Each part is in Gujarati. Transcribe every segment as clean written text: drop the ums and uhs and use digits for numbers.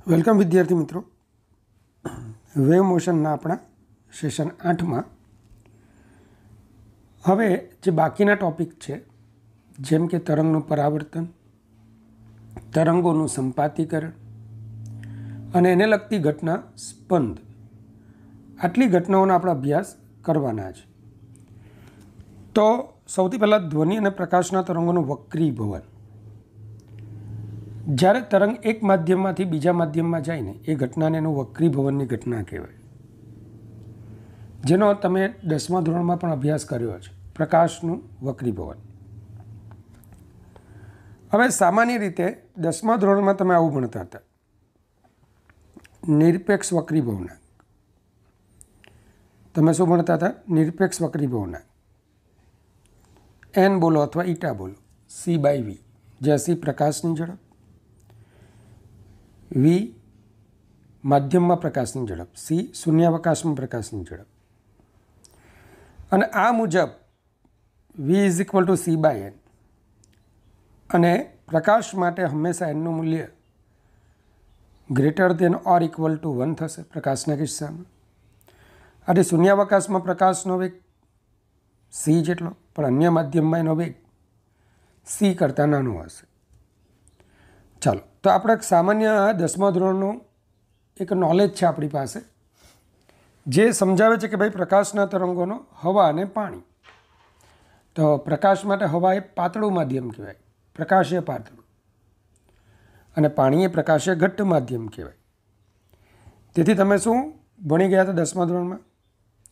વેલકમ વિદ્યાર્થી મિત્રો. વેવ મોશનના આપણા સેશન 8માં હવે જે બાકીના ટૉપિક છે, જેમ કે તરંગનું પરાવર્તન, તરંગોનું સંપાતીકરણ અને એને લગતી ઘટના સ્પંદ, આટલી ઘટનાઓનો આપણે અભ્યાસ કરવાના છે. તો સૌથી પહેલાં ધ્વનિ અને પ્રકાશના તરંગોનું વક્રીભવન. જ્યારે તરંગ એક માધ્યમમાંથી બીજા માધ્યમમાં જાય ને એ ઘટનાને એનું વક્રીભવનની ઘટના કહેવાય, જેનો તમે 10મા ધોરણમાં પણ અભ્યાસ કર્યો છે, પ્રકાશનું વક્રીભવન. હવે સામાન્ય રીતે 10મા ધોરણમાં તમે આવું ભણતા હતા, નિરપેક્ષ વક્રીભવનાંક. તમે શું ભણતા હતા? નિરપેક્ષ વક્રીભવનાંક. એન બોલો અથવા ઈટા બોલો, C/V, જ્યાં C પ્રકાશની ઝડપ, V માધ્યમમાં પ્રકાશની ઝડપ, C શૂન્યાવકાશમાં પ્રકાશની ઝડપ. અને આ મુજબ V = C/N, અને પ્રકાશ માટે હંમેશા એનનું મૂલ્ય >= 1 થશે પ્રકાશના કિસ્સામાં. અને શૂન્યાવકાશમાં પ્રકાશનો વેગ C જેટલો, પણ અન્ય માધ્યમમાં એનો વેગ C કરતાં નાનો હશે. ચાલો, તો આપણે સામાન્ય 10મા ધોરણનું એક નોલેજ છે આપણી પાસે, જે સમજાવે છે કે ભાઈ પ્રકાશના તરંગોનો હવા અને પાણી. તો પ્રકાશ માટે હવા એ પાતળું માધ્યમ કહેવાય, પ્રકાશ એ પાતળું, અને પાણી એ પ્રકાશ એ ઘટ્ટ માધ્યમ કહેવાય. તેથી તમે શું ભણી ગયા હતા 10મા ધોરણમાં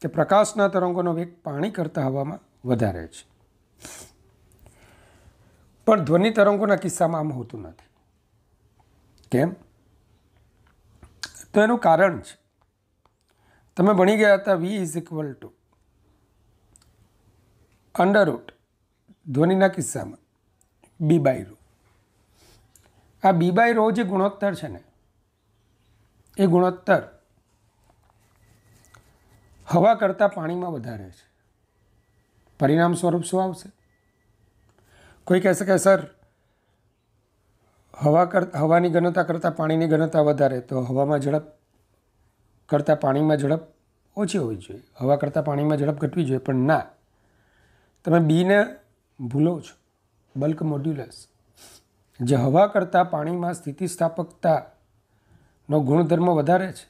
કે પ્રકાશના તરંગોનો વેગ પાણી કરતાં હવામાં વધારે છે. પણ ધ્વનિ તરંગોના કિસ્સામાં આમ હોતું નથી. કેમ? તો એનું કારણ છે, તમે ભણી ગયા હતા V = ધ્વનિના કિસ્સામાં B/ρ. આ B/ρ જે ગુણોત્તર છે ને, એ ગુણોત્તર હવા કરતાં પાણીમાં વધારે છે. પરિણામ સ્વરૂપ શું આવશે? કોઈ કહેશે કે સર, હવાની ઘનતા કરતાં પાણીની ઘનતા વધારે, તો હવામાં ઝડપ કરતાં પાણીમાં ઝડપ ઓછી હોવી જોઈએ, હવા કરતાં પાણીમાં ઝડપ ઘટવી જોઈએ. પણ ના, તમે બીને ભૂલો છો. બલ્ક મોડ્યુલસ, જે હવા કરતાં પાણીમાં સ્થિતિસ્થાપકતાનો ગુણધર્મ વધારે છે.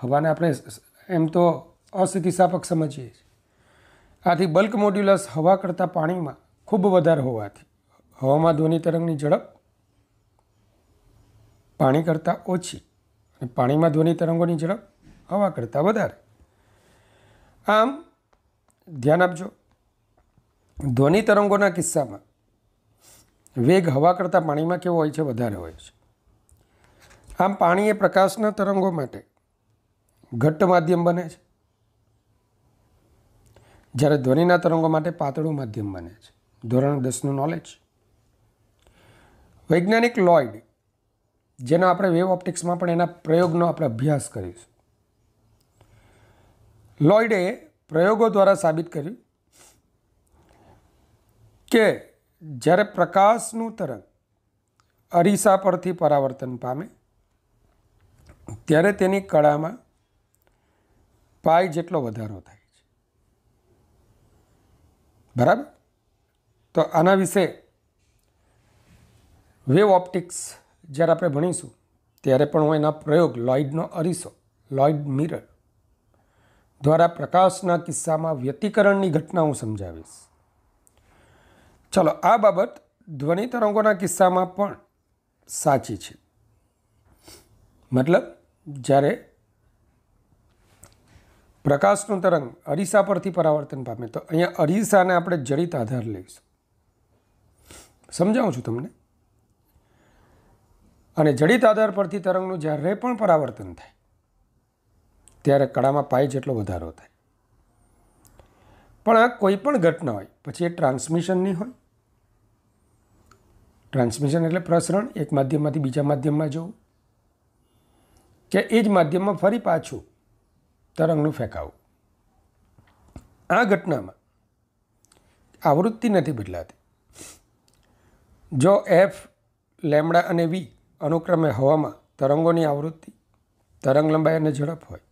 હવાને આપણે એમ તો અસ્થિતિસ્થાપક સમજીએ છીએ. આથી બલ્ક મોડ્યુલસ હવા કરતાં પાણીમાં ખૂબ વધારે હોવાથી હવામાં ધ્વનિ તરંગની ઝડપ પાણી કરતાં ઓછી, અને પાણીમાં ધ્વનિ તરંગોની ઝડપ હવા કરતાં વધારે. આમ ધ્યાન આપજો, ધ્વનિ તરંગોના કિસ્સામાં વેગ હવા કરતાં પાણીમાં કેવો હોય છે? વધારે હોય છે. આમ પાણી એ પ્રકાશના તરંગો માટે ઘટ્ટ માધ્યમ બને છે, જ્યારે ધ્વનિના તરંગો માટે પાતળું માધ્યમ બને છે. ધોરણ 10નું નોલેજ. વૈજ્ઞાનિક લોયડ, જેનો આપણે વેવ ઓપ્ટિક્સમાં પણ એના પ્રયોગનો આપણે અભ્યાસ કરીશું. લોયડે પ્રયોગો દ્વારા સાબિત કર્યું કે જ્યારે પ્રકાશનું તરંગ અરીસા પરથી પરાવર્તન પામે ત્યારે તેની કળામાં π જેટલો વધારો થાય છે. બરાબર? તો આના વિશે વેવ ઓપ્ટિક્સ જ્યારે આપણે ભણીશું ત્યારે પણ હું એના પ્રયોગ, લોયડનો અરીસો, લોયડ મિરર દ્વારા પ્રકાશના કિસ્સામાં વ્યતિકરણની ઘટના હું સમજાવીશ. ચલો, આ બાબત ધ્વનિ તરંગોના કિસ્સામાં પણ સાચી છે. મતલબ જ્યારે પ્રકાશનું તરંગ અરીસા પરથી પરાવર્તન પામે, તો અહીંયા અરીસાને આપણે જડિત આધાર લઈશું. સમજાવું છું તમને. અને જડિત આધાર પરથી તરંગનું જ્યારે પણ પરાવર્તન થાય ત્યારે કળામાં π જેટલો વધારો થાય. પણ આ કોઈ પણ ઘટના હોય, પછી એ ટ્રાન્સમિશનની હોય, ટ્રાન્સમિશન એટલે પ્રસરણ, એક માધ્યમમાંથી બીજા માધ્યમમાં જવું, કે એ જ માધ્યમમાં ફરી પાછું તરંગનું ફેંકાવું. આ ઘટનામાં આવૃત્તિ નથી બદલાતી. જો F, λ અને V અનુક્રમે હવામાં તરંગોની આવૃત્તિ, તરંગ લંબાઈ અને ઝડપ હોય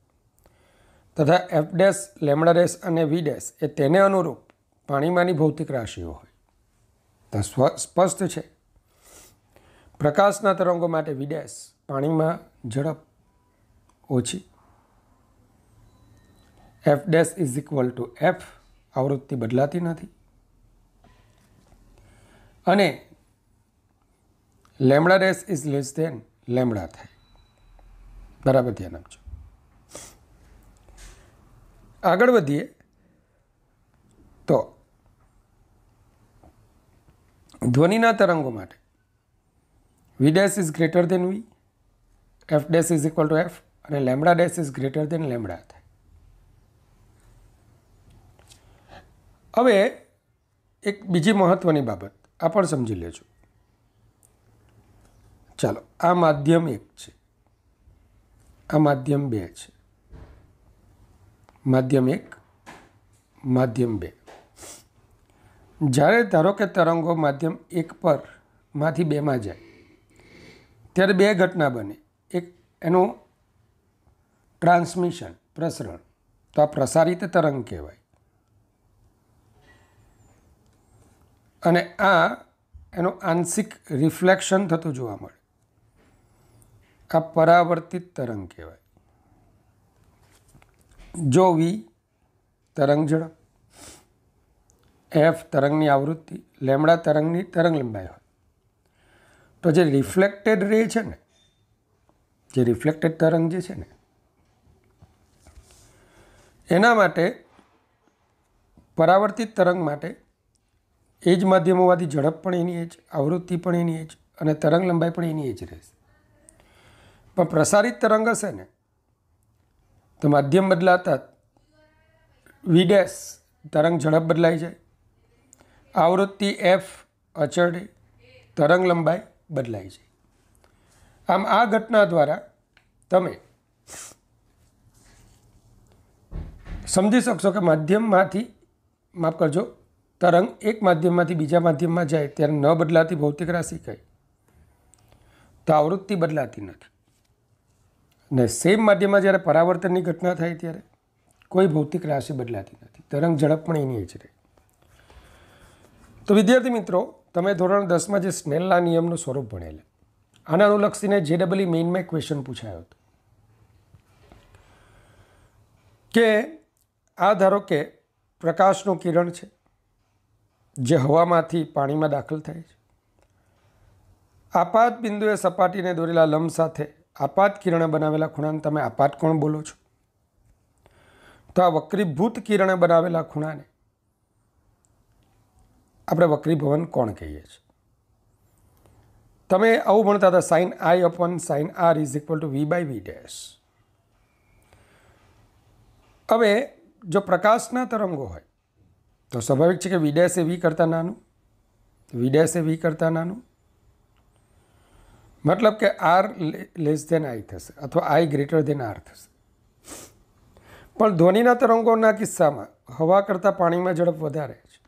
તથા એફ ડેશ, લેમડા ડેશ અને વી ડેશ એ તેને અનુરૂપ પાણીમાંની ભૌતિક રાશિઓ હોય તો સ્પષ્ટ છે પ્રકાશના તરંગો માટે વી ડેશ પાણીમાં ઝડપ ઓછી, F dash is equal to F, આવૃત્તિ બદલાતી નથી, અને lambda dash is less than lambda થાય. બરાબર ધ્યાન આપજો. આગળ વધીએ તો ધ્વનિના તરંગો માટે V dash is greater than V, F dash is equal to F અને lambda dash is greater than lambda થાય. હવે એક બીજી મહત્વની બાબત આ પણ સમજી લેજો. ચાલો, આ માધ્યમ 1 છે, આ માધ્યમ 2 છે, માધ્યમ 1, માધ્યમ 2. જ્યારે ધારો કે તરંગો માધ્યમ 1 પર માંથી 2માં જાય ત્યારે 2 ઘટના બને. એક એનું ટ્રાન્સમિશન, પ્રસરણ, તો આ પ્રસારિત તરંગ કહેવાય, અને આ એનું આંશિક રિફ્લેક્શન થતું જોવા મળે, આ પરાવર્તિત તરંગ કહેવાય. જો વી તરંગ ઝડપ, એફ તરંગની આવૃત્તિ, લેમડા તરંગની તરંગ લંબાઈ હોય તો જે રિફ્લેક્ટેડ રે છે ને, જે રિફ્લેક્ટેડ તરંગ જે છે ને એના માટે, પરાવર્તિત તરંગ માટે એ જ માધ્યમ હોવાથી ઝડપ પણ એની જ, આવૃત્તિ પણ એની જ અને તરંગ લંબાઈ પણ એની જ રહેશે. પણ પ્રસારિત તરંગ હશે ને તો માધ્યમ બદલાતા વી ડેશ તરંગ ઝડપ બદલાઈ જાય, આવૃત્તિ એફ અચળ રહે, તરંગ લંબાઈ બદલાઈ જાય. આમ આ ઘટના દ્વારા તમે સમજી શકશો કે માધ્યમમાંથી, માફ કરજો, તરંગ એક માધ્યમમાંથી બીજા માધ્યમમાં જાય ત્યારે ન બદલાતી ભૌતિક રાશિ કઈ? તો આવૃત્તિ બદલાતી નથી. ને સેમ માધ્યમમાં જ્યારે પરાવર્તનની ઘટના થાય ત્યારે કોઈ ભૌતિક રાશિ બદલાતી નથી, તરંગ ઝડપ પણ એની જ રહે. તો વિદ્યાર્થી મિત્રો, તમે ધોરણ 10માં જે સ્નેલના નિયમનું સ્વરૂપ ભણેલા, આના અનુલક્ષીને JEE મેઇનમાં ક્વેશ્ચન પૂછાયો હતો કે આ ધારો કે પ્રકાશનું કિરણ છે જે હવામાંથી પાણીમાં દાખલ થાય છે. આપાત બિંદુએ સપાટીને દોરેલા લંબ સાથે આપાત કિરણે બનાવેલા ખૂણાને તમે આપાત કોણ બોલો છો. તો આ વક્રીભૂત કિરણે બનાવેલા ખૂણાને આપણે વક્રીભવન કોણ કહીએ છીએ. તમે આવું ભણતા હતા, sin I upon sin R is equal to V by V dash. હવે જો પ્રકાશના તરંગો હોય તો સ્વાભાવિક છે કે વી ડેશ એ વી કરતાં નાનું, વી ડેશ એ વી કરતાં નાનું, મતલબ કે આર લેસ ધેન આઈ થશે અથવા આઈ ગ્રેટર ધેન આર થશે. પણ ધ્વનિના તરંગોના કિસ્સામાં હવા કરતાં પાણીમાં ઝડપ વધારે છે,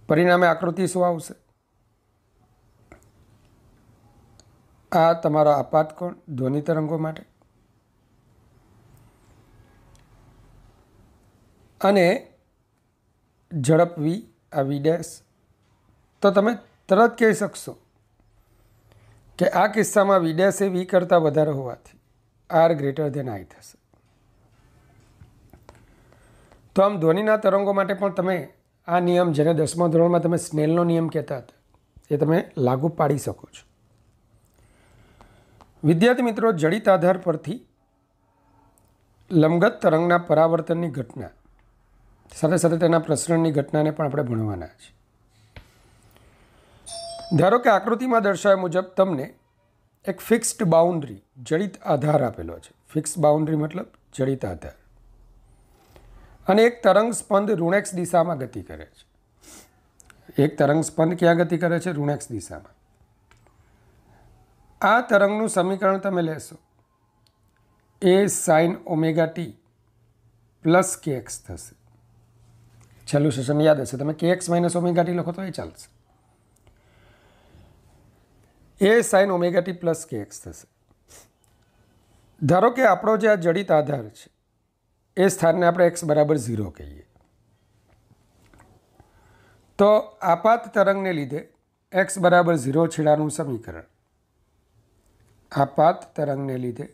પરિણામે આકૃતિ શું આવશે? આ તમારો આપાત કોણ ધ્વનિ તરંગો માટે, અને ઝડપ વી, આ વી ડેશ. તો તમે તરત કહી શકશો કે આ કિસ્સામાં વી ડેશ એ વી કરતાં વધારે હોવાથી આર ગ્રેટર ધેન આઈ થશે. તો આમ ધ્વનિના તરંગો માટે પણ તમે આ નિયમ, જેને 10મા ધોરણમાં તમે સ્નેલનો નિયમ કહેતા હતા, એ તમે લાગુ પાડી શકો છો. વિદ્યાર્થી મિત્રો, જડિત આધાર પરથી લંબગત તરંગના પરાવર્તનની ઘટના સાથે સાથે તેના પ્રસરણની ઘટનાને પણ આપણે ભણવાના છે. ધારો કે આકૃતિમાં દર્શાવ્યા મુજબ તમને એક ફિક્સ્ડ બાઉન્ડ્રી, જડિત આધાર આપેલો છે. ફિક્સ બાઉન્ડ્રી મતલબ જડિત આધાર, અને એક તરંગ સ્પંદ ઋણેક્ષ દિશામાં ગતિ કરે છે. એક તરંગ સ્પંદ ક્યાં ગતિ કરે છે? ઋણેક્ષ દિશામાં. આ તરંગનું સમીકરણ તમે લેશો એ sin omega T plus kx થશે. છેલ્લું સેશન યાદ હશે, તમે kx માઇનસ ઓમેગા ટી લખો તો એ ચાલશે. એ sine omega T plus K x થશે. ધારો કે આપણો જે આ જડિત આધાર છે એ સ્થાનને આપણે એક્સ બરાબર 0 કહીએ, તો આપાત તરંગને લીધે એક્સ બરાબર 0 છેડાનું સમીકરણ, આપાત તરંગને લીધે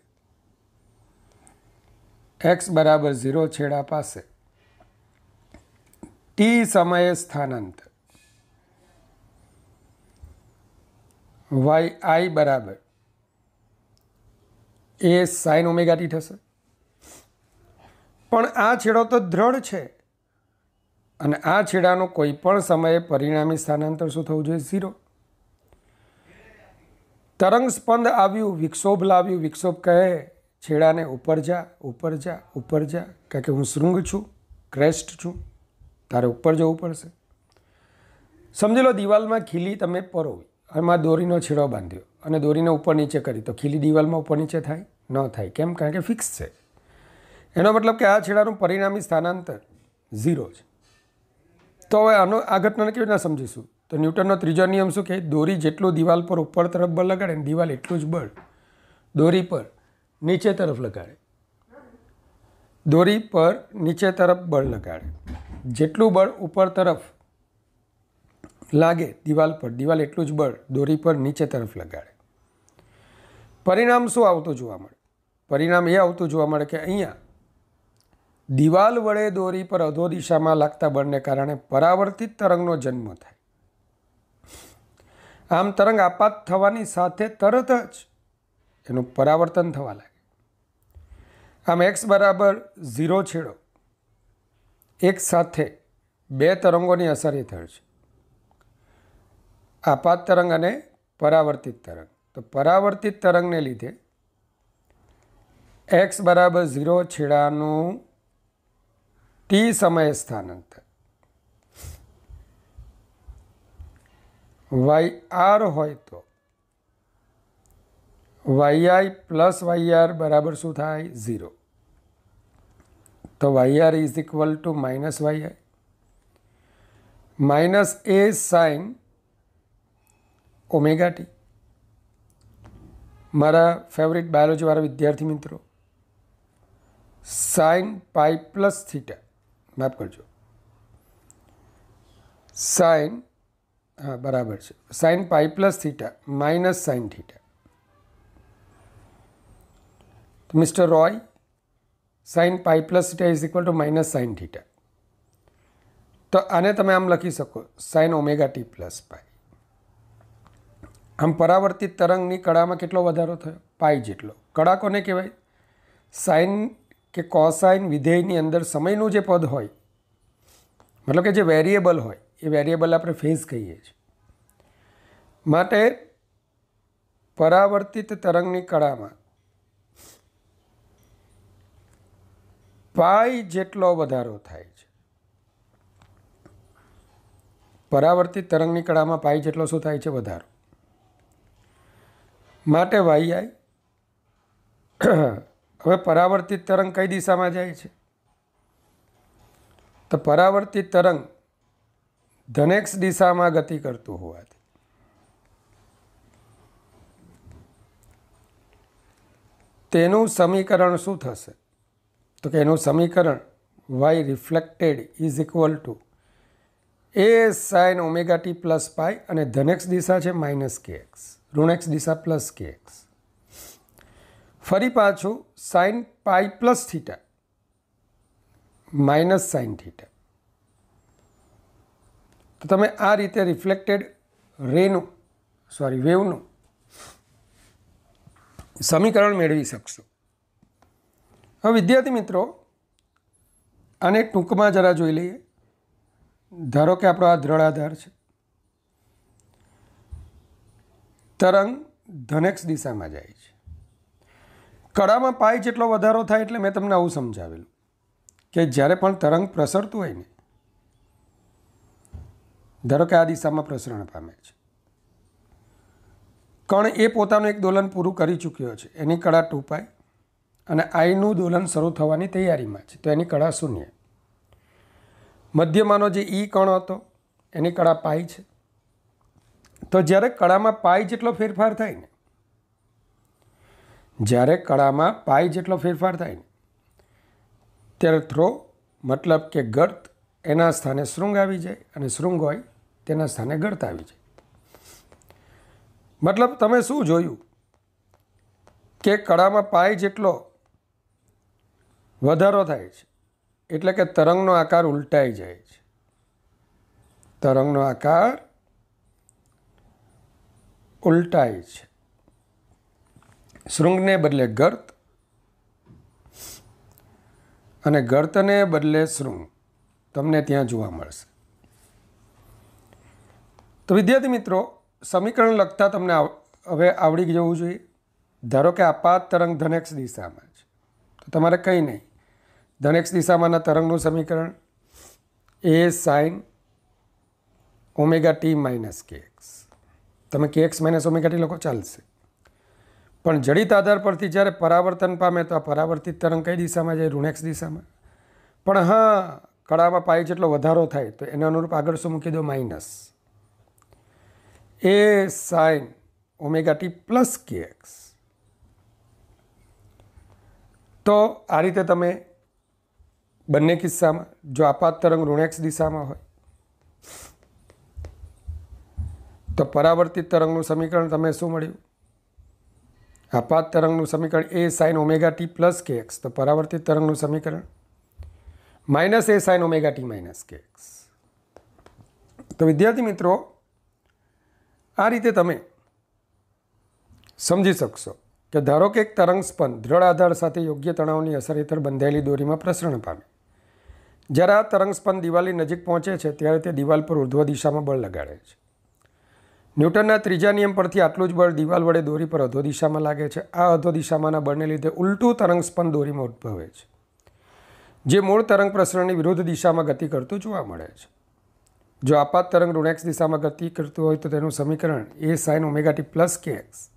એક્સ બરાબર 0 છેડા પાસે ટી સમયે સ્થાનાંતર વાય આઈ બરાબર એ સાઇન ઓમેગા ટી થશે. પણ આ છેડો તો દ્રઢ છે અને આ છેડાનું કોઈ પણ સમયે પરિણામી સ્થાનાંતર શું થવું જોઈએ? 0. તરંગ સ્પંદ આવ્યું, વિક્ષોભ લાવ્યું, વિક્ષોભ કહે છેડાને ઉપર જા, ઉપર જા, ઉપર જા, કારણ કે હું શૃંગ છું, ક્રેસ્ટ છું, તારે ઉપર જવું પડશે. સમજી લો દિવાલમાં ખીલી તમે પરોવી, એમાં દોરીનો છેડો બાંધ્યો અને દોરીને ઉપર નીચે કરી, તો ખીલી દિવાલમાં ઉપર નીચે થાય? ન થાય. કેમ? કારણ કે ફિક્સ છે. એનો મતલબ કે આ છેડાનું પરિણામી સ્થાનાંતર 0 છે. તો હવે આનો આ ઘટનાને કેવી રીતના સમજીશું? તો ન્યૂટનનો ત્રીજો નિયમ શું કહે? દોરી જેટલું દિવાલ પર ઉપર તરફ બળ લગાડે ને દિવાલ એટલું જ બળ દોરી પર નીચે તરફ લગાડે. દોરી પર નીચે તરફ બળ લગાડે, જેટલું બળ ઉપર તરફ લાગે દિવાલ પર, દિવાલ એટલું જ બળ દોરી પર નીચે તરફ લગાડે. પરિણામ શું આવતું જોવા મળે? પરિણામ એ આવતું જોવા મળે કે અહીંયા દિવાલ વડે દોરી પર અધો દિશામાં લાગતા બળને કારણે પરાવર્તિત તરંગનો જન્મ થાય. આમ તરંગ આપાત થવાની સાથે તરત જ એનું પરાવર્તન થવા લાગે. આમ એક્સ બરાબર 0 છેડો એક સાથે બે તરંગોની અસર હેઠળ છે, આપાત તરંગ અને પરાવર્તિત તરંગ. તો પરાવર્તિત તરંગને લીધે એક્સ બરાબર 0 છેડાનું ટી સમયે સ્થાનાંતર વાય આર હોય તો વાય પ્લસ વાય આર બરાબર શું થાય? 0. તો Y R is equal to minus Y I minus A sine omega T. મારા ફેવરિટ બાયોલોજીવાળા વિદ્યાર્થી મિત્રો, સાઇન પાઈ પ્લસ થીટા, માફ કરજો, સાઇન, હા બરાબર છે, sine pi plus theta minus sine theta. તો mister Roy, sine pi plus theta is equal to minus sine theta. તો આને તમે આમ લખી શકો, sine omega T plus pi. આમ પરાવર્તિત તરંગની કળામાં કેટલો વધારો થયો? પાઈ જેટલો. કળા કોને કહેવાય? સાઇન કે કોસાઇન વિધેયની અંદર સમયનું જે પદ હોય, મતલબ કે જે વેરિયેબલ હોય, એ વેરિયેબલ આપણે ફેઝ કહીએ છીએ. માટે પરાવર્તિત તરંગની કળામાં પાઈ જેટલો વધારો થાય છે. પરાવર્તિત તરંગની કળામાં પાઈ જેટલો શું થાય છે? વધારો. માટે વાય આઈ, હવે પરાવર્તિત તરંગ કઈ દિશામાં જાય છે? તો પરાવર્તિત તરંગ ધનેક્ષ દિશામાં ગતિ કરતું હોવાથી તેનું સમીકરણ શું થશે? તો કે એનું સમીકરણ Y reflected is equal to A sine omega T plus pi, અને ધનેક્ષ દિશા છે માઇનસ કે એક્સ, ઋણેક્ષ દિશા પ્લસ કે એક્સ. ફરી પાછું sine pi plus theta minus sine theta. તો તમે આ રીતે રિફ્લેક્ટેડ વેવનું સમીકરણ મેળવી શકશો. હવે વિદ્યાર્થી મિત્રો, આને ટૂંકમાં જરા જોઈ લઈએ. ધારો કે આપણો આ દ્રઢ આધાર છે, તરંગ ધનેક્ષ દિશામાં જાય છે, કળામાં પાઈ જેટલો વધારો થાય. એટલે મેં તમને આવું સમજાવેલું કે જ્યારે પણ તરંગ પ્રસરતું હોય ને, ધારો કે આ દિશામાં પ્રસરણ પામે છે, કણ એ પોતાનું એક દોલન પૂરું કરી ચૂક્યો છે, એની કળા 2π અને આઈનું દોલન શરૂ થવાની તૈયારીમાં છે, તો એની કળા 0. મધ્યમાંનો જે ઈ કણ હતો એની કળા પાઈ છે તો જ્યારે કળામાં પાઈ જેટલો ફેરફાર થાય ને, જ્યારે કળામાં પાઈ જેટલો ફેરફાર થાય ને ત્યારે થ્રો મતલબ કે ગર્ત એના સ્થાને શૃંગ આવી જાય અને શૃંગ હોય તેના સ્થાને ગર્ત આવી જાય. મતલબ તમે શું જોયું કે કળામાં પાઈ જેટલો વધારો થાય છે એટલે કે તરંગનો આકાર ઉલટાઈ જાય છે. તરંગનો આકાર ઉલટાય છે. શૃંગને બદલે ગર્ત અને ગર્તને બદલે શૃંગ તમને ત્યાં જોવા મળશે. તો વિદ્યાર્થી મિત્રો, સમીકરણ લખતા તમને હવે આવડી જવું જોઈએ. ધારો કે આપાત તરંગ ધન x દિશામાં છે, તો તમારે કંઈ નહીં, ધન x દિશામાંના તરંગનું સમીકરણ a sin omega T minus kx. તમે kx માઇનસ ઓમેગા ટી લખો ચાલશે, પણ જડિત આધાર પરથી જ્યારે પરાવર્તન પામે તો આ પરાવર્તિત તરંગ કઈ દિશામાં જાય? ઋણ x દિશામાં. પણ હા, કળામાં પાઈ જેટલો વધારો થાય તો એના અનુરૂપ આગળ શું મૂકી દો? Minus a sin omega T plus kx. તો આ રીતે તમે બંને કિસ્સામાં જો આપાત તરંગ ઋણ x દિશામાં હોય તો પરાવર્તિત તરંગનું સમીકરણ તમે શું મળ્યું? આપાત તરંગનું સમીકરણ a sin omega T plus kx. તો પરાવર્તિત તરંગનું સમીકરણ minus a sin omega T minus kx. તો વિદ્યાર્થી મિત્રો, આ રીતે તમે સમજી શકશો કે ધારો કે એક તરંગ સ્પંદ દ્રઢ આધાર સાથે યોગ્ય તણાવની અસર હેઠળ બંધાયેલી દોરીમાં પ્રસરણ પામે. જ્યારે આ તરંગ સ્પંદ દિવાલની નજીક પહોંચે છે ત્યારે તે દિવાલ પર ઉર્ધ્વ દિશામાં બળ લગાડે છે. ન્યૂટનના ત્રીજા નિયમ પરથી આટલું જ બળ દિવાલ વડે દોરી પર અધો દિશામાં લાગે છે. આ અધો દિશામાંના બળને લીધે ઉલટું તરંગ સ્પંદ દોરીમાં ઉદ્ભવે છે, જે મૂળ તરંગ પ્રસરણની વિરુદ્ધ દિશામાં ગતિ કરતું જોવા મળે છે. જો આપાત તરંગ ઋણ x દિશામાં ગતિ કરતું હોય તો તેનું સમીકરણ a sin omega T plus kx.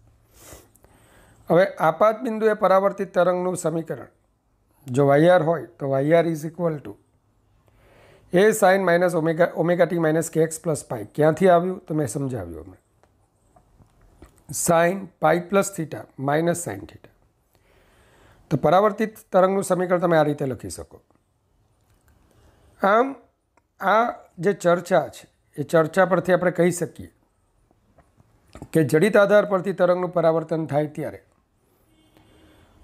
હવે આપાત બિંદુએ પરાવર્તિત તરંગનું સમીકરણ જો yr હોય તો yr is equal to a sin minus omega T minus kx plus pi. ક્યાંથી આવ્યું તો મેં સમજાવ્યું હમણાં. Sign pi plus theta minus sine theta. તો પરાવર્તિત તરંગનું સમીકરણ તમે આ રીતે લખી શકો. આમ આ જે ચર્ચા છે એ ચર્ચા પરથી આપણે કહી શકીએ કે જડિત આધાર પરથી તરંગનું પરાવર્તન થાય ત્યારે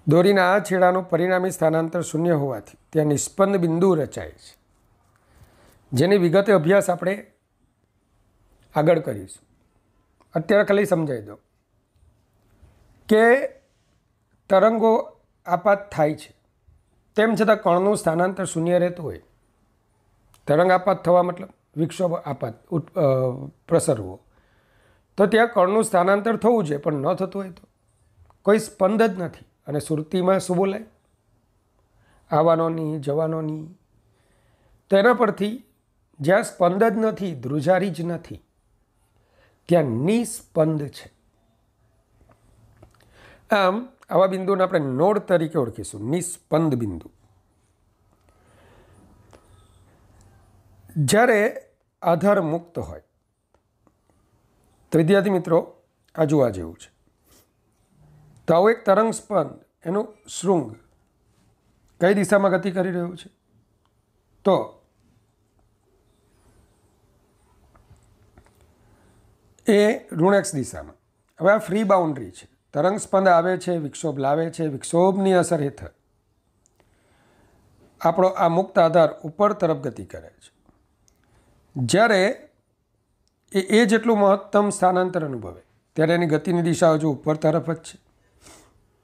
દોરીના આ છેડાનું પરિણામી સ્થાનાંતર શૂન્ય હોવાથી ત્યાં નિષ્પન્ન બિંદુ રચાય છે, જેની વિગતે અભ્યાસ આપણે આગળ કરીશું. અત્યારે ખાલી સમજાવી દો કે તરંગો આપાત થાય છે તેમ છતાં કણનું સ્થાનાંતર શૂન્ય રહેતું હોય. તરંગ આપાત થવા મતલબ વિક્ષોભ આપાત પ્રસરવો, તો ત્યાં કણનું સ્થાનાંતર થવું જોઈએ, પણ ન થતું હોય તો કોઈ સ્પંદ જ નથી. અને સુરતીમાં શું બોલાય? આવવાનો નહીં, જવાનો નહીં. તો એના પરથી જ્યાં સ્પંદ જ નથી, ધ્રુજારી જ નથી, ત્યાં નિસ્પંદ છે. આમ આવા બિંદુને આપણે નોડ તરીકે ઓળખીશું, નિસ્પંદ બિંદુ. જ્યારે આધાર મુક્ત હોય તો વિદ્યાર્થી મિત્રો આ જોવા જેવું છે. તો આવું એક તરંગ સ્પંદ એનું શૃંગ કઈ દિશામાં ગતિ કરી રહ્યું છે? તો એ ઋણ x દિશામાં. હવે આ ફ્રી બાઉન્ડ્રી છે. તરંગ સ્પંદ આવે છે, વિક્ષોભ લાવે છે. વિક્ષોભની અસર હેઠળ આપણો આ મુક્ત આધાર ઉપર તરફ ગતિ કરે છે. જ્યારે એ જેટલું મહત્તમ સ્થાનાંતર અનુભવે ત્યારે એની ગતિની દિશા હજુ ઉપર તરફ જ છે.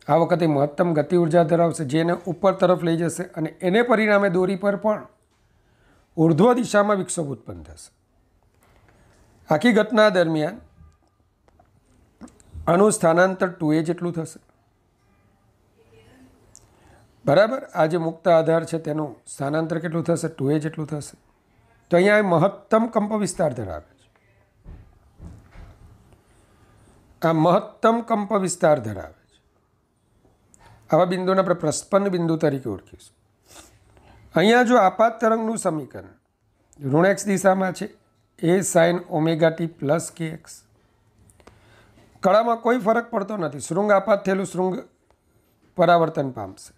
આ વખતે મહત્તમ ગતિ ઉર્જા ધરાવશે, જેને ઉપર તરફ લઈ જશે અને એને પરિણામે દોરી પર પણ ઉર્ધ્વ દિશામાં વિક્ષોભ ઉત્પન્ન થશે. આખી ઘટના દરમિયાન આનું સ્થાનાંતર 2a જેટલું થશે. બરાબર. આ જે મુક્ત આધાર છે તેનું સ્થાનાંતર કેટલું થશે? 2a જેટલું થશે. તો અહીંયા મહત્તમ કંપ વિસ્તાર ધરાવે છે. આ મહત્તમ કંપ વિસ્તાર ધરાવે છે. આવા બિંદુને આપણે પ્રસ્પન્ન બિંદુ તરીકે ઓળખીશું. અહીંયા જો આપાત તરંગનું સમીકરણ ઋણ x દિશામાં છે, a sin omega T plus kx. કળામાં કોઈ ફરક પડતો નથી. શૃંગ આપાત થયેલું શૃંગ પરાવર્તન પામશે.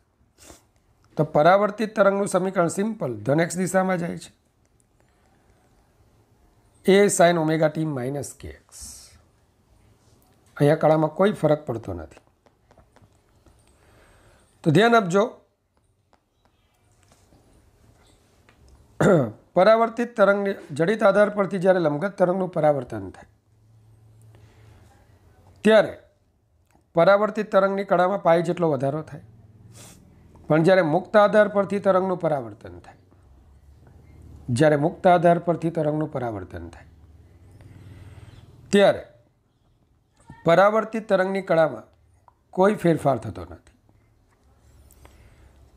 તો પરાવર્તિત તરંગનું સમીકરણ સિમ્પલ, ધન એક્સ દિશામાં જાય છે. એ સાઇન ઓમેગા ટી માઇનસ કે એક્સ. અહીંયા કળામાં કોઈ ફરક પડતો નથી. તો ધ્યાન આપજો, પરાવર્તિત તરંગની જડિત આધાર પરથી જ્યારે લંબગત તરંગનું પરાવર્તન થાય ત્યારે પરાવર્તિત તરંગની કળામાં પાઈ જેટલો વધારો થાય. પણ જ્યારે મુક્ત આધાર પરથી તરંગનું પરાવર્તન થાય, જ્યારે મુક્ત આધાર પરથી તરંગનું પરાવર્તન થાય ત્યારે પરાવર્તિત તરંગની કળામાં કોઈ ફેરફાર થતો નથી.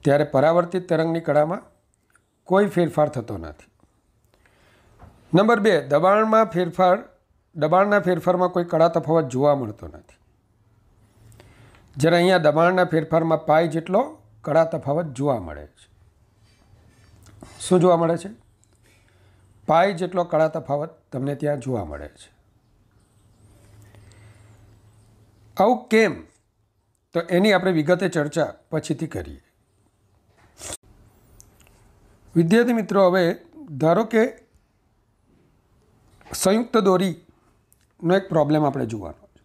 ત્યારે પરાવર્તિત તરંગની કળામાં કોઈ ફેરફાર થતો નથી. નંબર 2, દબાણના ફેરફારમાં કોઈ કળા તફાવત જોવા મળતો નથી. જ્યારે અહીંયા દબાણના ફેરફારમાં પાઈ જેટલો કળા તફાવત જોવા મળે છે. શું જોવા મળે છે? પાઈ જેટલો કળા તફાવત તમને ત્યાં જોવા મળે છે. આવું કેમ? તો એની આપણે વિગતે ચર્ચા પછીથી કરીએ. વિદ્યાર્થી મિત્રો, હવે ધારો કે સંયુક્ત દોરીનો એક પ્રોબ્લેમ આપણે જોવાનો છે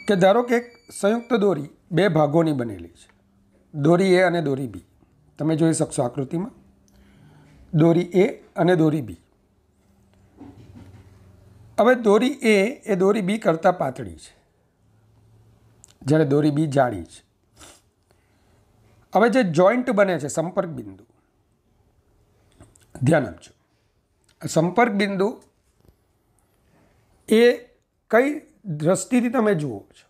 કે ધારો કે એક સંયુક્ત દોરી બે ભાગોની બનેલી છે, દોરી એ અને દોરી બી. તમે જોઈ શકશો આકૃતિમાં, દોરી એ અને દોરી બી. હવે દોરી એ દોરી બી કરતાં પાતળી છે, જ્યારે દોરી બી જાડી છે. હવે જે જોઈન્ટ બને છે, સંપર્ક બિંદુ, ધ્યાન આપજો, સંપર્ક બિંદુ એ કઈ દ્રષ્ટિથી તમે જુઓ છો,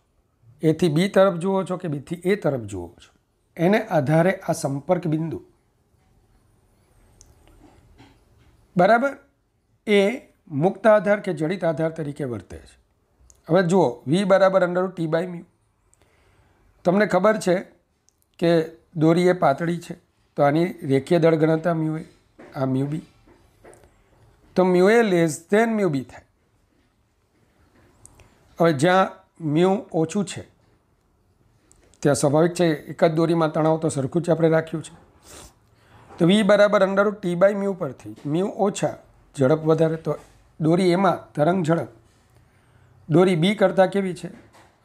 એથી બી તરફ જુઓ છો કે બીથી એ તરફ જુઓ છો, એને આધારે આ સંપર્ક બિંદુ બરાબર એ મુક્ત આધાર કે જડિત આધાર તરીકે વર્તે છે. હવે જુઓ, વી બરાબર √T/μ. તમને ખબર છે કે દોરી એ પાતળી છે, તો આની રેખીય દળ ઘનતા મ્યુ એ, આ મ્યુ બી. તો મ્યુ એ લેસ ધેન મ્યુ બી થાય. હવે જ્યાં મ્યુ ઓછું છે ત્યાં સ્વાભાવિક છે એક જ દોરીમાં તણાવ તો સરખું જ આપણે રાખ્યું છે. તો વી બરાબર √T/μ પરથી મ્યુ ઓછા, ઝડપ વધારે, તો દોરી એમાં તરંગ ઝડપ દોરી બી કરતાં કેવી છે?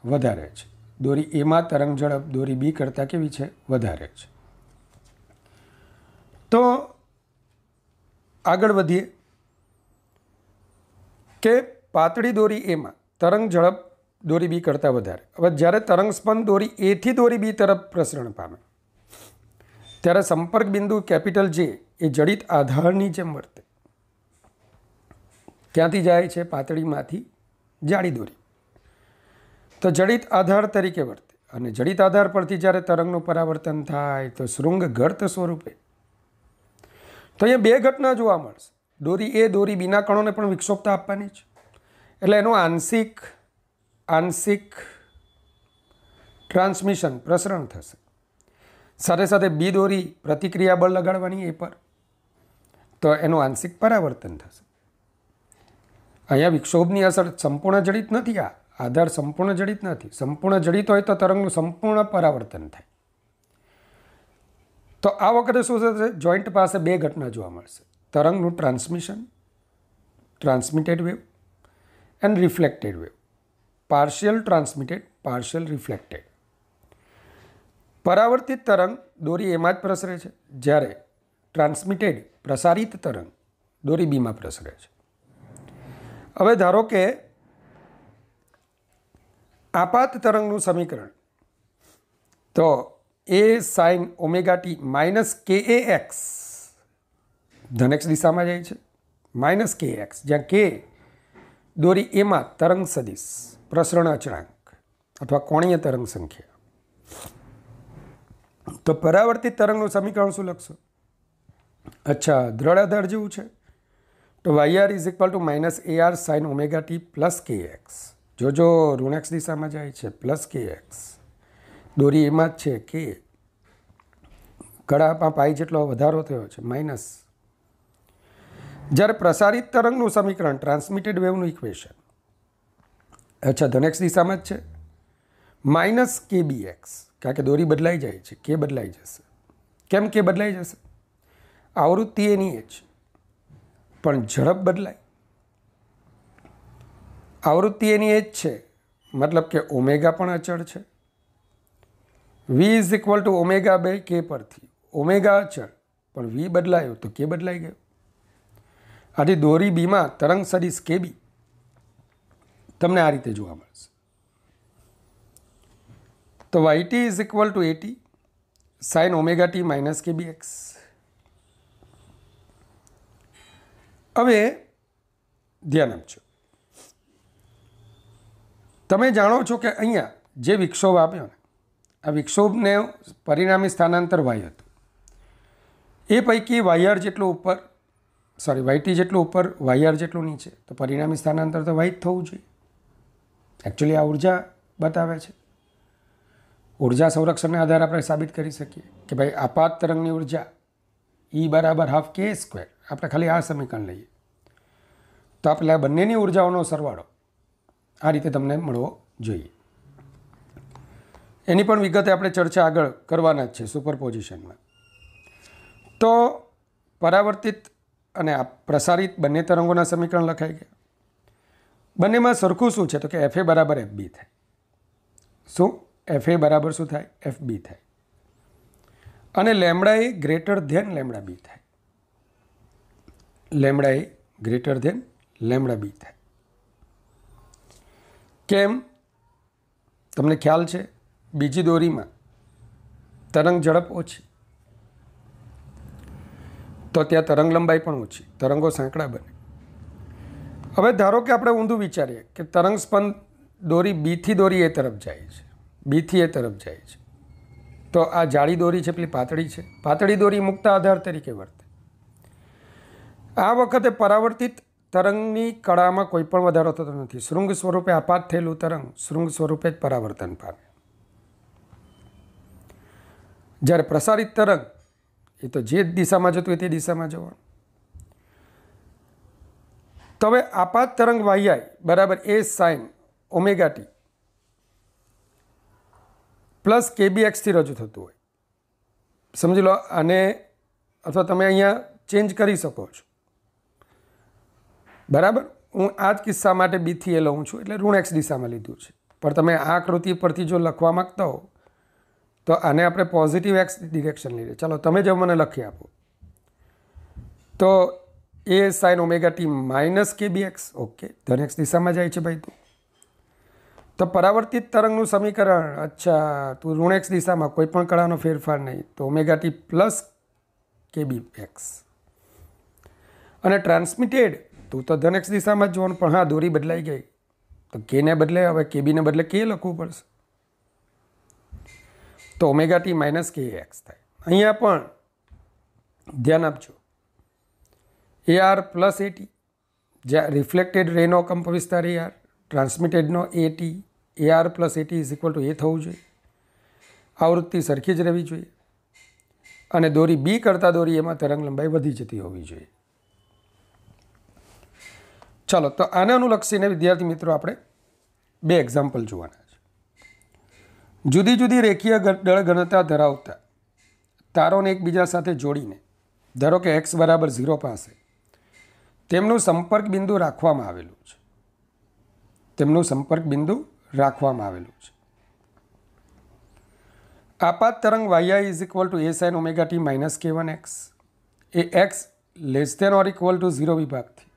વધારે છે. દોરી એમાં તરંગ ઝડપ દોરી બી કરતાં કેવી છે? વધારે છે. તો આગળ વધીએ કે પાતળી દોરી એમાં તરંગ ઝડપ દોરી બી કરતાં વધારે. હવે જ્યારે તરંગ સ્પંદ દોરી એથી દોરી બી તરફ પ્રસરણ પામે ત્યારે સંપર્ક બિંદુ કેપિટલ જે એ જડિત આધારની જેમ વર્તે. ક્યાંથી જાય છે? પાતળીમાંથી જાડી દોરી. તો જડિત આધાર તરીકે વર્તે. અને જડિત આધાર પરથી જ્યારે તરંગનું પરાવર્તન થાય તો શૃંગ ગર્ત સ્વરૂપે. તો અહીંયા બે ઘટના જોવા મળશે. દોરી એ દોરી બીના કણોને પણ વિક્ષોભતા આપવાની છે, એટલે એનું આંશિક ટ્રાન્સમિશન પ્રસરણ થશે. સાથે સાથે બી દોરી પ્રતિક્રિયા બળ લગાડવાની એ પર, તો એનું આંશિક પરાવર્તન થશે. અહીંયા વિક્ષોભની અસર સંપૂર્ણ જડિત નથી. આ આધાર સંપૂર્ણ જડિત નથી. સંપૂર્ણ જડિત હોય તો તરંગનું સંપૂર્ણ પરાવર્તન થાય. તો આ વખતે શું થશે? જોઈન્ટ પાસે બે ઘટના જોવા મળશે. તરંગનું transmission, transmitted wave and reflected wave. Partial transmitted, partial reflected. પરાવર્તિત તરંગ દોરી એમાં જ પ્રસરે છે, જ્યારે ટ્રાન્સમિટેડ પ્રસારિત તરંગ દોરી બીમાં પ્રસરે છે. હવે ધારો કે આપાત તરંગનું સમીકરણ, તો એ સાઇન ઓમેગા ટી માઇનસ કે એ એક્સ, ધન એક્સ દિશામાં જાય છે, માઇનસ કે એક્સ, જ્યાં કે દોરી એમાં તરંગ સદિશ, પ્રસરણ અચળાંક અથવા કોણીય તરંગ સંખ્યા. તો પરાવર્તિત તરંગનું સમીકરણ શું લખશો? અચ્છા, દ્રઢ આધાર જેવું છે. તો YR = -AR sin omega T plus K x. જોજો, ઋણ એક્સ દિશામાં જાય છે, પ્લસ કે એક્સ. દોરી એમાં જ છે કે કળામાં પાઈ જેટલો વધારો થયો છે, માઇનસ. જ્યારે પ્રસારિત તરંગનું સમીકરણ, ટ્રાન્સમિટેડ વેવનું ઇક્વેશન, અચ્છા, ધન એક્સ દિશામાં જ છે. માઇનસ કે બી એક્સ, કારણ કે દોરી બદલાઈ જાય છે, કે બદલાઈ જશે. કેમ કે બદલાઈ જશે? આવૃત્તિ એની એ જ, પણ ઝડપ બદલાય. આવૃત્તિ એની એ જ છે, મતલબ કે ઓમેગા પણ અચળ છે. V is equal to omega by K પરથી ઓમેગા અચળ, પણ વી બદલાયો તો કે બદલાઈ ગયો. આથી દોરી બીમાં તરંગ સદિશ કે બી તમને આ રીતે જોવા મળશે. તો Y T is equal to A T sine omega T minus K B x. હવે ધ્યાન આપજો, તમે જાણો છો કે અહીંયા જે વિક્ષોભ આપ્યો ને, આ વિક્ષોભને પરિણામી સ્થાનાંતર વાય હતું. એ પૈકી વાયર જેટલું ઉપર, સોરી વાયટી જેટલું ઉપર, વાયર જેટલું નીચે, તો પરિણામી સ્થાનાંતર તો વાય જ થવું જોઈએ. એકચ્યુઅલી આ ઉર્જા બતાવે છે. ઉર્જા સંરક્ષણને આધારે આપણે સાબિત કરી શકીએ કે ભાઈ આપાત તરંગની ઉર્જા E બરાબર હાફ કે સ્ક્વેર. આપણે ખાલી આ સમીકરણ લઈએ તો આપણે આ બંનેની ઉર્જાઓનો સરવાળો આ રીતે તમને મળવો જોઈએ. એની પણ વિગતે આપણે ચર્ચા આગળ કરવાના જ છે સુપરપોઝિશનમાં. તો પરાવર્તિત અને પ્રસારિત બંને તરંગોના સમીકરણ લખાઈ ગયા. બંનેમાં સરખું શું છે? તો કે એફ એ બરાબર એફ બી થાય. શું? એફ એ બરાબર શું થાય? એફ બી થાય. અને લેમડા એ ગ્રેટર ધેન લેમડા બી થાય. લેમડા એ ગ્રેટર ધેન લેમડા બી થાય. કેમ? તમને ખ્યાલ છે, બીજી દોરીમાં તરંગ ઝડપ ઓછી, તો ત્યાં તરંગ લંબાઈ પણ ઓછી, તરંગો સાંકડા બને. હવે ધારો કે આપણે ઊંધું વિચારીએ કે તરંગ સ્પંદ દોરી બીથી દોરી એ તરફ જાય છે, બીથી એ તરફ જાય છે, તો આ જાડી દોરી છે પેલી પાતળી છે, પાતળી દોરી મુક્ત આધાર તરીકે વર્તે. આ વખતે પરાવર્તિત તરંગની કળામાં કોઈ પણ વધારો થતો નથી. શૃંગ સ્વરૂપે આપાત થયેલું તરંગ શૃંગ સ્વરૂપે જ પરાવર્તન પામે. જ્યારે પ્રસારિત તરંગ એ તો જે દિશામાં જતું હોય તે દિશામાં જવાનું. તો હવે આપાત તરંગ વાય બરાબર એ સાઇન ઓમેગા ટી પ્લસ કેબી એક્સથી રજૂ થતું હોય, સમજી લો. આને અથવા તમે અહીંયા ચેન્જ કરી શકો છો, બરાબર. હું આ જ કિસ્સા માટે બીથી એ લઉં છું એટલે ઋણ એક્સ દિશામાં લીધું છે. પણ તમે આ આકૃતિ પરથી જો લખવા માગતા હો તો આને આપણે પોઝિટિવ એક્સ ડિરેક્શન લઈએ. ચાલો તમે જો મને લખી આપો તો એ sine omega T minus K B x. Okay, ધન એક્સ દિશામાં જાય છે ભાઈ તું. તો પરાવર્તિત તરંગનું સમીકરણ, અચ્છા તું ઋણ એક્સ દિશામાં કોઈ પણ કળાનો ફેરફાર નહીં, તો ઓમેગા ટી પ્લસ કે બી એક્સ. અને ટ્રાન્સમિટેડ તું તો ધન એક્સ દિશામાં જ જોવાનું, પણ હા દોરી બદલાઈ ગઈ તો કેને બદલે હવે કેબીને બદલે કે લખવું પડશે. તો ઓમેગા ટી માઇનસ કે એક્સ થાય. અહીંયા પણ ધ્યાન આપજો, એ આર પ્લસ એટી, જ્યાં રિફ્લેક્ટેડ રેનો કંપ વિસ્તાર એ આર, ટ્રાન્સમિટેડનો AT, A R plus AT is equal to A થવું જોઈએ. આવૃત્તિ સરખી જ રહેવી જોઈએ. અને દોરી બી કરતાં દોરી એમાં તરંગ લંબાઈ વધી જતી હોવી જોઈએ. ચાલો, તો આને અનુલક્ષીને વિદ્યાર્થી મિત્રો આપણે બે એક્ઝામ્પલ જોવાના છે. જુદી જુદી રેખીય દળ ઘનતા ધરાવતા તારોને એકબીજા સાથે જોડીને, ધારો કે એક્સ બરાબર 0 પાસે તેમનું સંપર્ક બિંદુ રાખવામાં આવેલું છે. તેમનું સંપર્ક બિંદુ રાખવામાં આવેલું છે. આપાત તરંગ y is equal to A sine omega T minus k one x એ x less than or equal to 0 વિભાગથી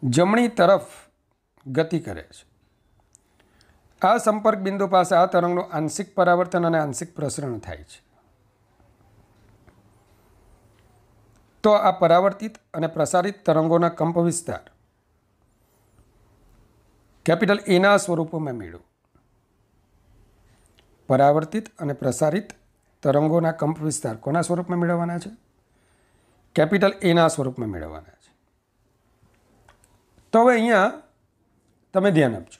જમણી તરફ ગતિ કરે છે. આ સંપર્ક બિંદુ પાસે આ તરંગનું આંશિક પરાવર્તન અને આંશિક પ્રસરણ થાય છે. તો આ પરાવર્તિત અને પ્રસારિત તરંગોના કંપ વિસ્તાર કેપિટલ એના સ્વરૂપોમાં મેળવો. પરાવર્તિત અને પ્રસારિત તરંગોના કંપ વિસ્તાર કોના સ્વરૂપમાં મેળવવાના છે? કેપિટલ એના સ્વરૂપમાં મેળવવાના છે. તો હવે અહીંયા તમે ધ્યાન આપજો.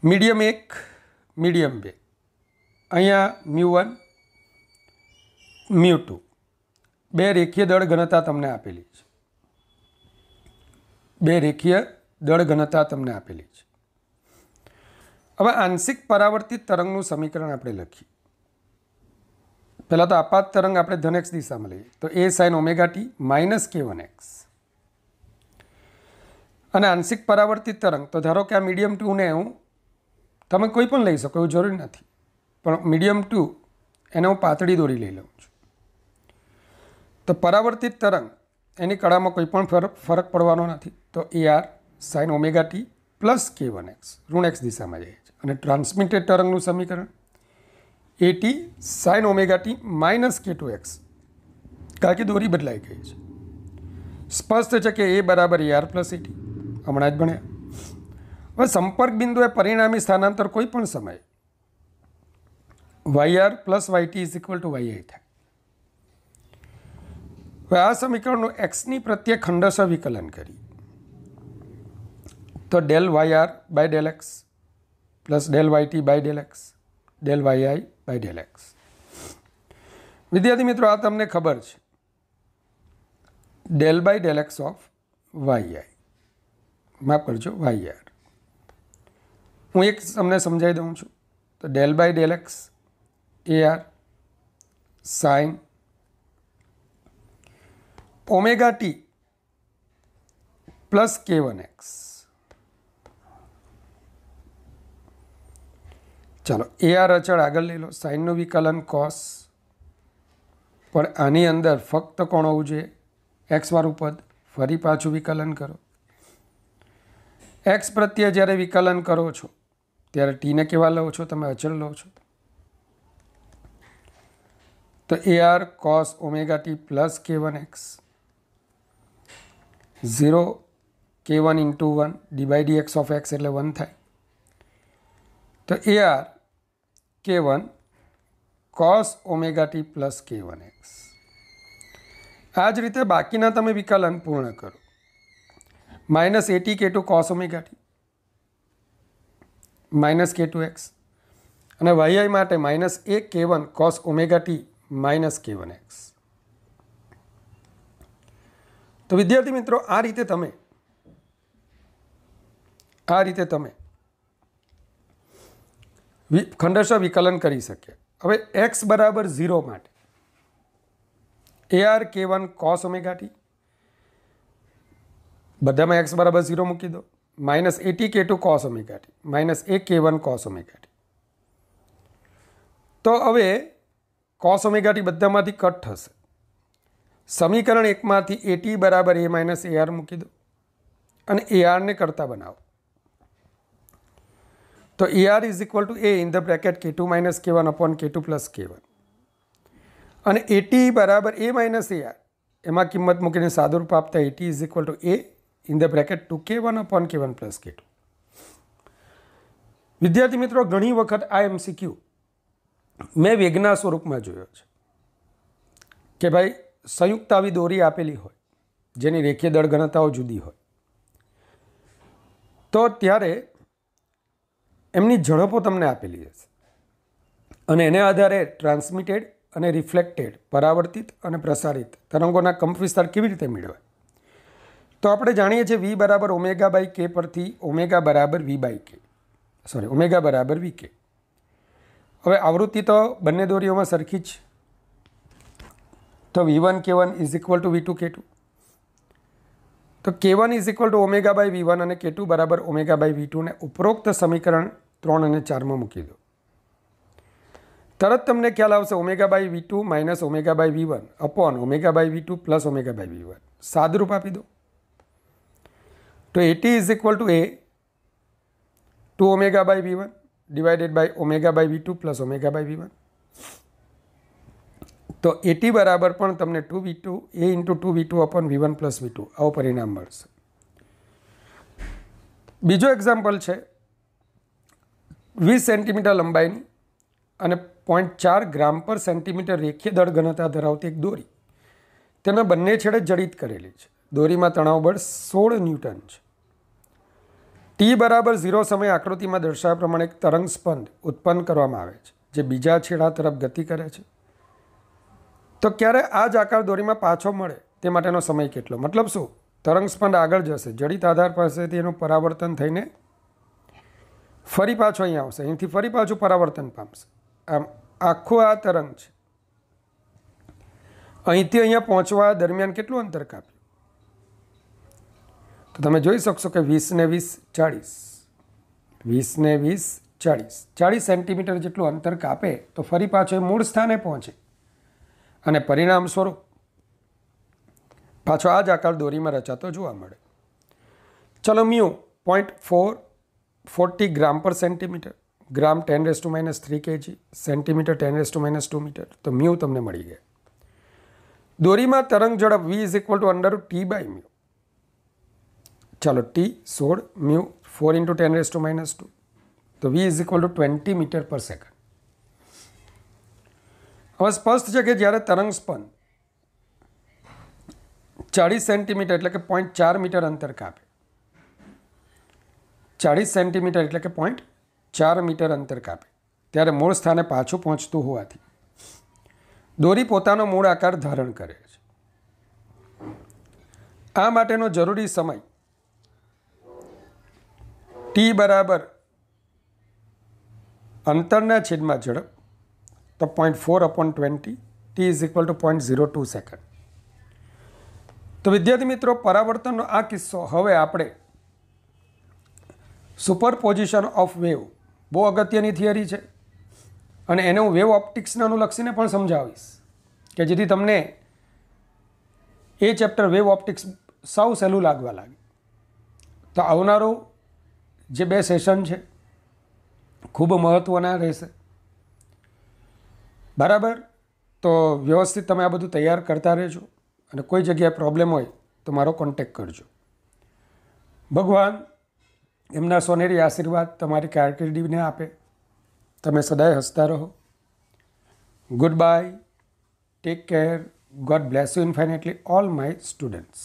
મીડિયમ 1, મીડિયમ 2, અહીંયા μ1, μ2 બે રેખીય દળ ઘનતા તમને આપેલી છે. બે રેખીય દળ ઘનતા તમને આપેલી છે. હવે આંશિક પરાવર્તિત તરંગનું સમીકરણ આપણે લખીએ. પહેલાં તો આપાત તરંગ આપણે ધન એક્સ દિશામાં લઈએ તો a sin omega T minus k1x, અને આંશિક પરાવર્તિત તરંગ તો ધારો કે આ મીડિયમ 2 ને હું તમે કોઈ પણ લઈ શકો એવું જરૂરી નથી, પણ મીડિયમ 2 એને હું પાતળી દોરી લઈ લઉં છું. તો પરાવર્તિત તરંગ એની કળામાં કોઈ પણ ફરક પડવાનો નથી, તો AR sin omega T plus k1x ઋણ x દિશામાં જાય છે. અને ટ્રાન્સમિટેડ તરંગનું સમીકરણ AT sin omega T minus k2x, કારણ કે દોરી બદલાઈ ગઈ છે. સ્પષ્ટ છે કે A બરાબર AR પ્લસ AT, હમણાં જ ભણ્યા. હવે સંપર્ક બિંદુએ પરિણામી સ્થાનાંતર કોઈ પણ સમયે YR plus YT is equal two YI થાય. હવે આ સમીકરણનું એક્સની પ્રત્યે ખંડશઃ વિકલન કરી તો del YR by del X plus del YT by del X del YI by del X. વિદ્યાર્થી મિત્રો, આ તમને ખબર છે del by del X of YI, માફ કરજો YR. હું એક તમને સમજાવી દઉં છું. તો del by del X AR sine omega T plus k1x. ચાલો AR અચળ આગળ લઈ લો, સાઇનનું વિકલન કોસ, પણ આની અંદર ફક્ત કોણ હોવું જોઈએ? એક્સ વાળું પદ. ફરી પાછું વિકલન કરો. એક્સ પ્રત્યે જ્યારે વિકલન કરો છો ત્યારે ટીને કેવા લો છો? તમે અચળ લો છો. તો AR cos omega T plus k1x 0 k1 into 1 D by D X of X એટલે 1 થાય. તો AR k1 cos omega T plus k1x. આ જ રીતે બાકીના તમે વિકલન પૂર્ણ કરો. Minus AT k2 cos omega T minus k2x, અને YI માટે minus a k1 cos omega T minus k1x. તો વિદ્યાર્થી મિત્રો, આ રીતે તમે ખંડશઃ વિકલન કરી શકીએ. હવે x બરાબર 0 માટે AR k1 cos omega T, બધામાં x બરાબર 0 મૂકી દો, minus AT k2 cos omega T minus a k1 cos omega T. તો હવે cos ઓમેગા ટી બધામાંથી કટ થશે. સમીકરણ એકમાંથી AT બરાબર a માઇનસ AR મૂકી દો અને ARને કરતા બનાવો. તો AR is equal to a in the bracket k2 minus k1 upon k2 plus k1, અને AT બરાબર a માઇનસ AR એમાં કિંમત મૂકીને સાદુરૂપ આપતા AT is equal to a in the bracket 2k1 upon k1 plus k2. વિદ્યાર્થી મિત્રો, ઘણી વખત આ MCQ મેં વેગના સ્વરૂપમાં જોયો છે કે ભાઈ સંયુક્ત આવી દોરી આપેલી હોય જેની રેખીય દળ ઘનતાઓ જુદી હોય, તો ત્યારે એમની ઝડપો તમને આપેલી હશે અને એને આધારે ટ્રાન્સમિટેડ અને રિફ્લેક્ટેડ, પરાવર્તિત અને પ્રસારિત તરંગોના કંપવિસ્તાર કેવી રીતે મેળવાય. તો આપણે જાણીએ છીએ V બરાબર ઓમેગા બાય કે પરથી ઓમેગા બરાબર ઓમેગા બરાબર VK. હવે આવૃત્તિ તો બંને દોરીઓમાં સરખી જ, તો V1 K1 is equal two V2 K2. તો K1 is equal to omega by V1 અને K2 બરાબર ઓમેગા બાય V2 ને ઉપરોક્ત સમીકરણ 3 અને 4માં મૂકી દો. તરત તમને ખ્યાલ આવશે omega by V2 minus omega by V1 upon omega by V2 plus omega by V1. સાદરૂપ આપી દો. તો AT is equal to a 2 omega by V1 divided by omega by V2 plus omega by V1. તો AT બરાબર પણ તમને 2V2 a into 2V2 upon V1 plus V2 આવું પરિણામ મળશે. બીજો એક્ઝામ્પલ છે 20 સેન્ટીમીટર લંબાઈની અને 0.4 ગ્રામ પર સેન્ટીમીટર રેખીય દળ ઘનતા ધરાવતી એક દોરી તેના બંને છેડે જડિત કરેલી છે. દોરીમાં તણાવ બળ 16 ન્યૂટન છે. T બરાબર 0 સમયે આકૃતિમાં દર્શાવ્યા પ્રમાણે એક તરંગ સ્પંદ ઉત્પન્ન કરવામાં આવે છે જે બીજા છેડા તરફ ગતિ કરે છે. તો ક્યારે આ જ આકાર દોરીમાં પાછો મળે તે માટેનો સમય કેટલો? મતલબ શું તરંગ સ્પંદ આગળ જશે, જડિત આધાર પાસેથી એનું પરાવર્તન થઈને ફરી પાછો અહીંયા આવશે, અહીંથી ફરી પાછું પરાવર્તન પામશે. આમ આખું આ તરંગ છે. અહીંથી અહીંયા પહોંચવા દરમિયાન કેટલું અંતર કાપ્યું? તો તમે જોઈ શકશો કે 20 ને 20 40, 20 ને 20 40 સેન્ટીમીટર જેટલું અંતર કાપે તો ફરી પાછો એ મૂળ સ્થાને પહોંચે અને પરિણામ સ્વરૂપ પાછો આ જ આકાર દોરીમાં રચાતો જોવા મળે. ચલો મ્યુ 0.440 ગ્રામ પર સેન્ટીમીટર, ગ્રામ 10⁻³ kg, સેન્ટીમીટર 10⁻² મીટર. તો મ્યુ તમને મળી ગયા. દોરીમાં તરંગ ઝડપ v = √t/μ. ચાલો t 16, મ્યુ 4 × 10⁻², તો v = 20 મીટર પર સેકન્ડ. હવે સ્પષ્ટ છે કે જ્યારે તરંગ સ્પંદ 40 સેન્ટીમીટર એટલે કે 0.4 મીટર અંતર કાપે, 40 સેન્ટીમીટર એટલે કે 0.4 મીટર અંતર કાપે, ત્યારે મૂળ સ્થાને પાછું પહોંચતું હોવાથી દોરી પોતાનો મૂળ આકાર ધારણ કરે છે. આ માટેનો જરૂરી સમય t બરાબર અંતરના છેદમાં ઝડપ, તો 0.4/20, t = 0.02 સેકન્ડ. તો વિદ્યાર્થી મિત્રો, પરાવર્તનનો આ કિસ્સો હવે આપણે સુપરપોઝિશન ઓફ વેવ, બહુ અગત્યની થિયરી છે અને એને હું વેવ ઓપ્ટિક્સને અનુલક્ષીને પણ સમજાવીશ કે જેથી તમને એ ચેપ્ટર વેવ ઓપ્ટિક્સ સાવ સહેલું લાગવા લાગે. તો આવનારું જે 2 સેશન છે ખૂબ મહત્ત્વના રહેશે. બરાબર? તો વ્યવસ્થિત તમે આ બધું તૈયાર કરતા રહેજો અને કોઈ જગ્યાએ પ્રોબ્લેમ હોય તો મારો કોન્ટેક્ટ કરજો. ભગવાન એમના સોનેરી આશીર્વાદ તમારી કારકિર્દીને આપે. તમે સદાય હસતા રહો. Good bye, take care, God bless you infinitely all my students.